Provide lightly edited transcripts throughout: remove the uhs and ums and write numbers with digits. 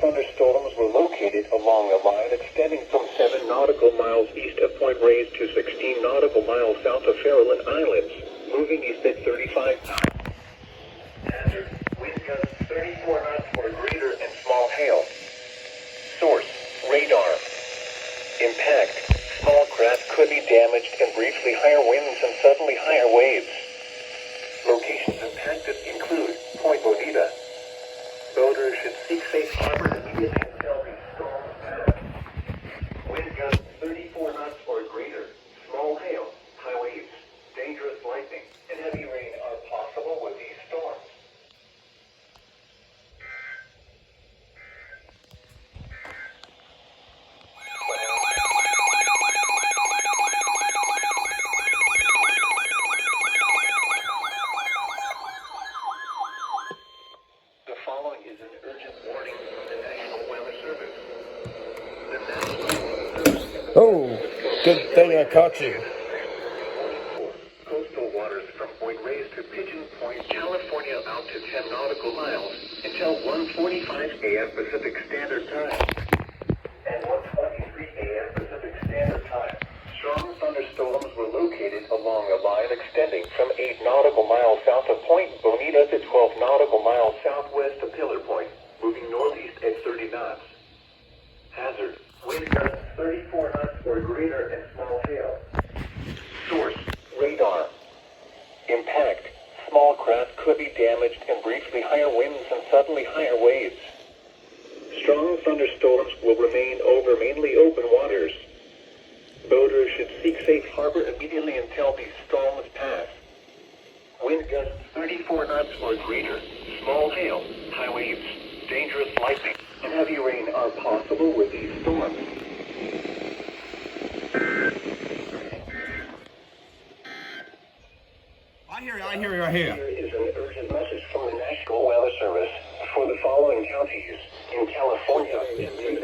thunderstorms were located along a line extending from 7 nautical miles east of Point Reyes to 16 nautical miles south of Farallon Islands, moving east at 35 knots. Hazard, wind gusts 34 knots or greater and small hail. Source, radar. Impact, small craft could be damaged and briefly higher winds and suddenly higher waves. Locations impacted include Point Bonita. Boaters should seek safe harbor immediately until these storms pass. Wind gusts 34 knots or greater. Small hail, high waves, dangerous lightning, and heavy rain are possible with these storms. The following is an urgent warning from the National Weather Service. The National Weather Service. Oh, good thing I caught you. Coastal waters from Point Reyes to Pigeon Point, California, out to 10 nautical miles until 1:45 a.m. Pacific Standard Time and 1:23 a.m. Pacific Standard Time. Strong thunderstorms were located along a line extending from 8 nautical miles south of Point Bonita to 12 nautical miles southwest of Pillar Point, moving northeast at 30 knots. Hazard, wind gusts 34 knots or greater and small hail. Source, radar. Impact, small craft could be damaged and briefly higher winds and suddenly higher waves. Strong thunderstorms will remain over mainly open waters. Boaters should seek safe harbor immediately until these storms pass. Wind gusts 34 knots or greater. Small hail, high waves, dangerous lightning, and heavy rain are possible with these storms. I hear you. Here is an urgent message from the National Weather Service for the following counties in California.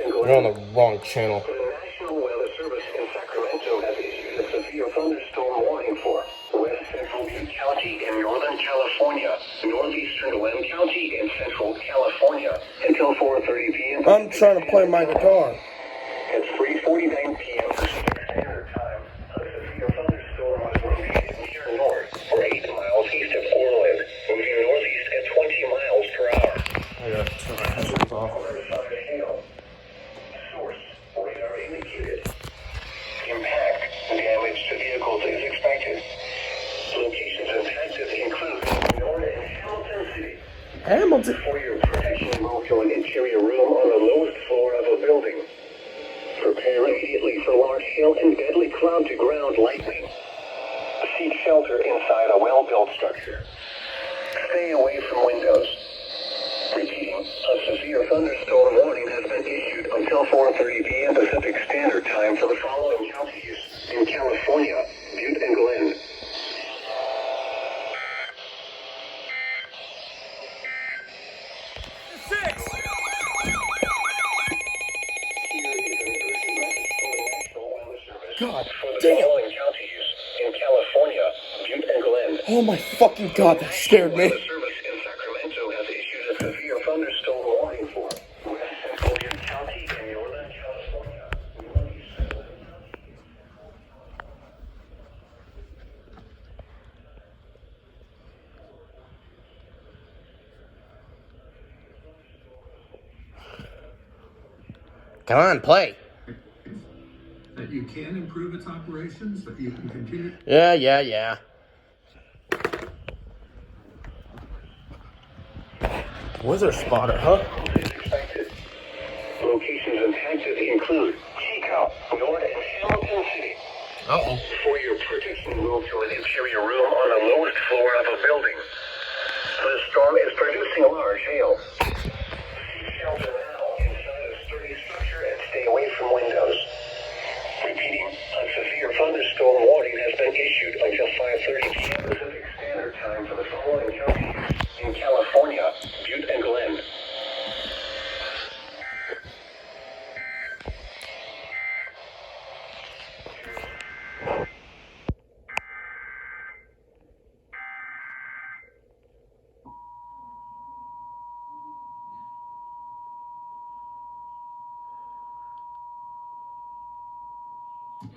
You're on the wrong channel. The National Weather Service in Sacramento has issued a severe thunderstorm warning for West Central Butte County in Northern California, Northeastern Lynn County in Central California until 4:30 p.m. I'm trying to play my guitar. At 3:49 p.m. Pacific Standard Time, a severe thunderstorm was located near north or 8 miles east of Orland, moving northeast at 20 miles per hour. I gotta turn my headphones off. Certified hail. Source, radar indicated. Impact, damage to vehicles is expected. Locations impacted include Nora and Hamilton City. Hamilton. For your protection, move to an interior room on the lowest floor of a building. Prepare immediately for large hail and deadly cloud-to-ground lightning. Seek shelter inside a well-built structure. Stay away from windows. Repeating, a severe thunderstorm warning has been issued until 4:30 p.m. Pacific Standard Time for the following counties in California, Butte and Glen. God For the damn. following counties in California, Butte and Glen. Oh my fucking god, that scared me. The service in Sacramento has issued a severe thunderstorm warning for West Central Butte County in Northern California. Come on, play. That you can improve its operations, that you can continue. Yeah. Weather spotter, huh? Expected. Locations impacted include Chico, Nora, and Hamilton City. Uh-oh. For your protection, move to an interior room on the lowest floor of a building. The storm is producing large hail. Seek shelter now inside a sturdy structure and stay away from windows. Repeating, a severe thunderstorm warning has been issued until 5:30 p.m. Pacific Standard Time for the following counties in California, Butte and Glen. Here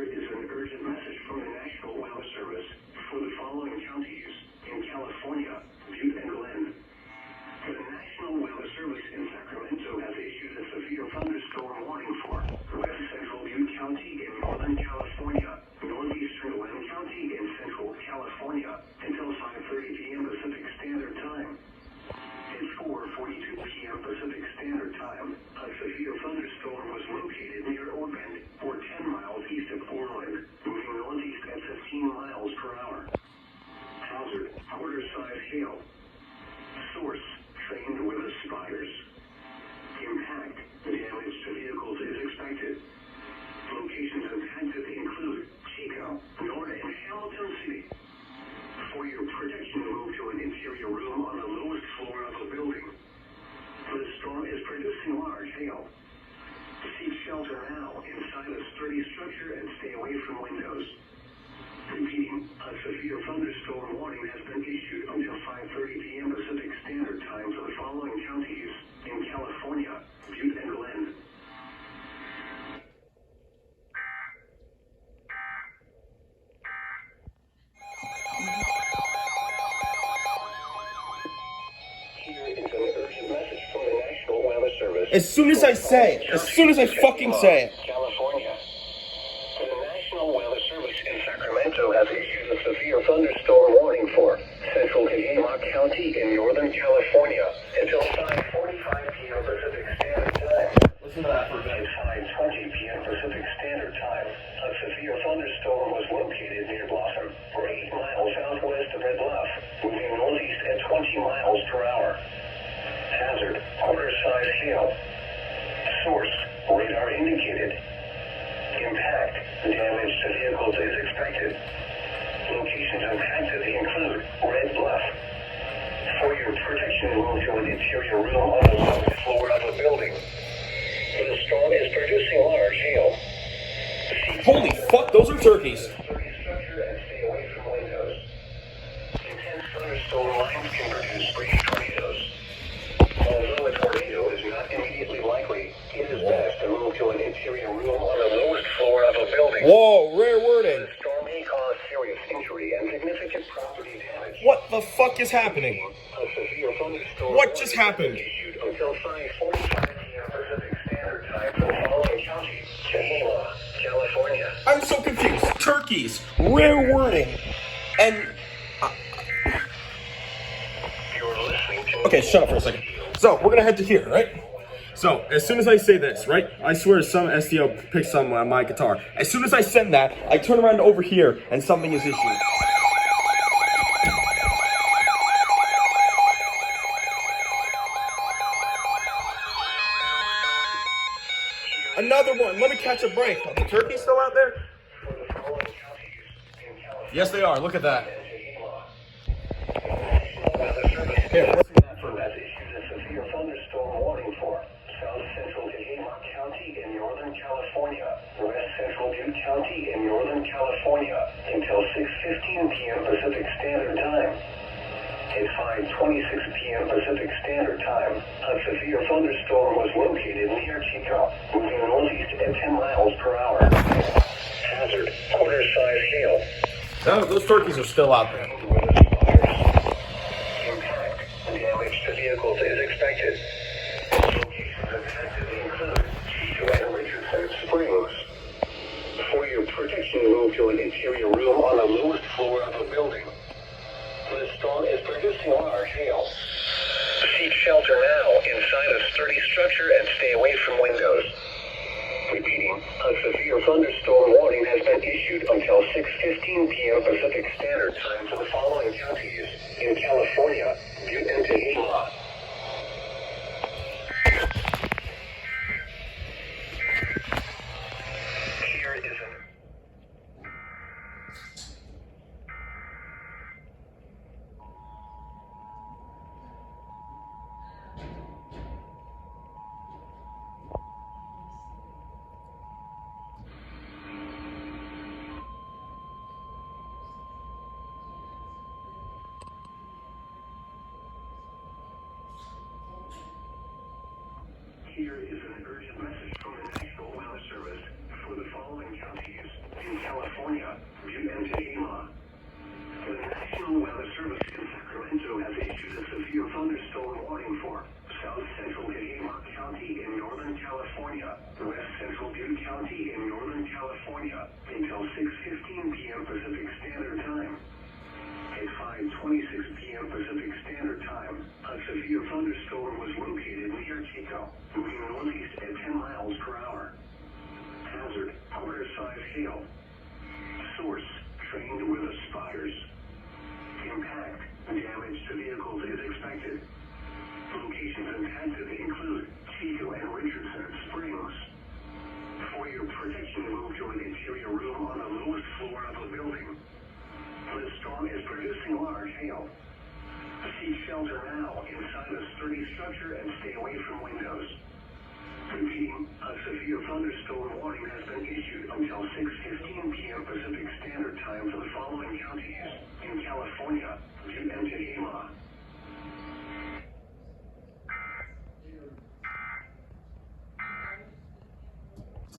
is an urgent message from the National Weather Service for the following counties in California, Butte and Glen. The National Weather Service in Sacramento has issued a severe thunderstorm warning for West Central Butte County in Northern California, Northeastern Glen County in Central California until 5:30 p.m. Pacific Standard Time. At 4:42 p.m. Pacific Standard Time, a severe thunderstorm was located near Orbend, or 10 miles east of Portland, moving northeast at 15 miles per hour. Hazard, quarter-size hail. Source, trained weather spotters. Impact, damage to vehicles is expected. Locations impacted include Chico, Nora, and Hamilton City. For your protection, move to an interior room on the lowest floor of a building. The storm is producing large hail. Seek shelter now inside a sturdy structure and stay away from windows. Repeating, a severe thunderstorm warning has been issued until 5:30 p.m. Pacific Standard Time for the following counties in California, Butte and Glen. Here is an urgent message from the National Weather Service. As soon as I say it, as soon as I fucking say it. California. The National Weather Service in Sacramento has issued a severe thunderstorm warning for Central Tehama County in Northern California until 5:45 p.m. Pacific Standard Time. Listen to that for a minute. At 5:20 p.m. Pacific Standard Time, a severe thunderstorm was located near Blossom, or 8 miles southwest of Red Bluff, moving northeast at 20 miles per hour. Hazard, quarter-size hail. Source, radar indicated. Impact, damage to vehicles is expected. Locations impacted include Red Bluff. For your protection, move to an interior room on the lowest floor of a building. The storm is producing large hail. Holy fuck, those are turkeys. Sturdy structure and stay away from windows. Intense thunderstorm lines can produce brief tornadoes. Although a tornado is not immediately likely, it is best to move to an interior room on the lowest floor of a building. Whoa, rare wording. The storm may cause serious injury and significant property damage. What the fuck is happening? A severe thunderstorm What just happened? issued until 5:45 p.m. Pacific Standard Time for the following counties: Tehama, California. I'm so confused. Turkeys, rare wording, and... You're listening to... Okay, shut up for a second. So, we're gonna head to here, right? So, as soon as I say this, right? I swear some SDO picks some on my guitar. As soon as I send that, I turn around over here, and something is issued. Another one. Let me catch a break. Are the turkeys still out there? Yes, they are. Look at that. Here, listen to that for a minute. Has issued a severe thunderstorm warning for South Central Tehama County in Northern California, West Central Butte County in Northern California until 6:15 p.m. Pacific Standard Time. At 5:26 p.m. Pacific Standard Time, a severe thunderstorm was located near Chico, moving northeast at 10 miles per hour. Hazard, quarter-size hail. No, those turkeys are still out there. Impact, damage to vehicles is expected. Locations affected include Chico and Richardson Springs. For your protection, move to an interior room on the lowest floor of a building. The storm is producing large hail. Seek shelter now inside a sturdy structure and stay away from windows. Repeating, a severe thunderstorm warning has been issued until 6:15 p.m. Pacific Standard Time for the following counties in California, Butte and Tehama. Here is an... Here is an urgent message from the National Weather Service for the following counties in California, Butte and Tehama. The National Weather Service in Sacramento has issued a severe thunderstorm warning for South Central Tehama County in Northern California, West Central Butte County in Northern California until 6:15 p.m. Pacific Standard Time. At 5:26 p.m. Pacific Standard Time, a severe thunderstorm was located near Chico, moving northeast at 10 miles per hour. Hazard, quarter-size hail. Source, trained weather spotters. Impact, damage to vehicles is expected. Locations impacted include Chico and Richardson Springs. For your protection, move to an interior room on the lowest floor of the building. The storm is producing large hail. Seek shelter now inside a sturdy structure and stay away from windows. Repeating, a severe thunderstorm warning has been issued until 6:15 p.m. Pacific Standard Time for the following counties.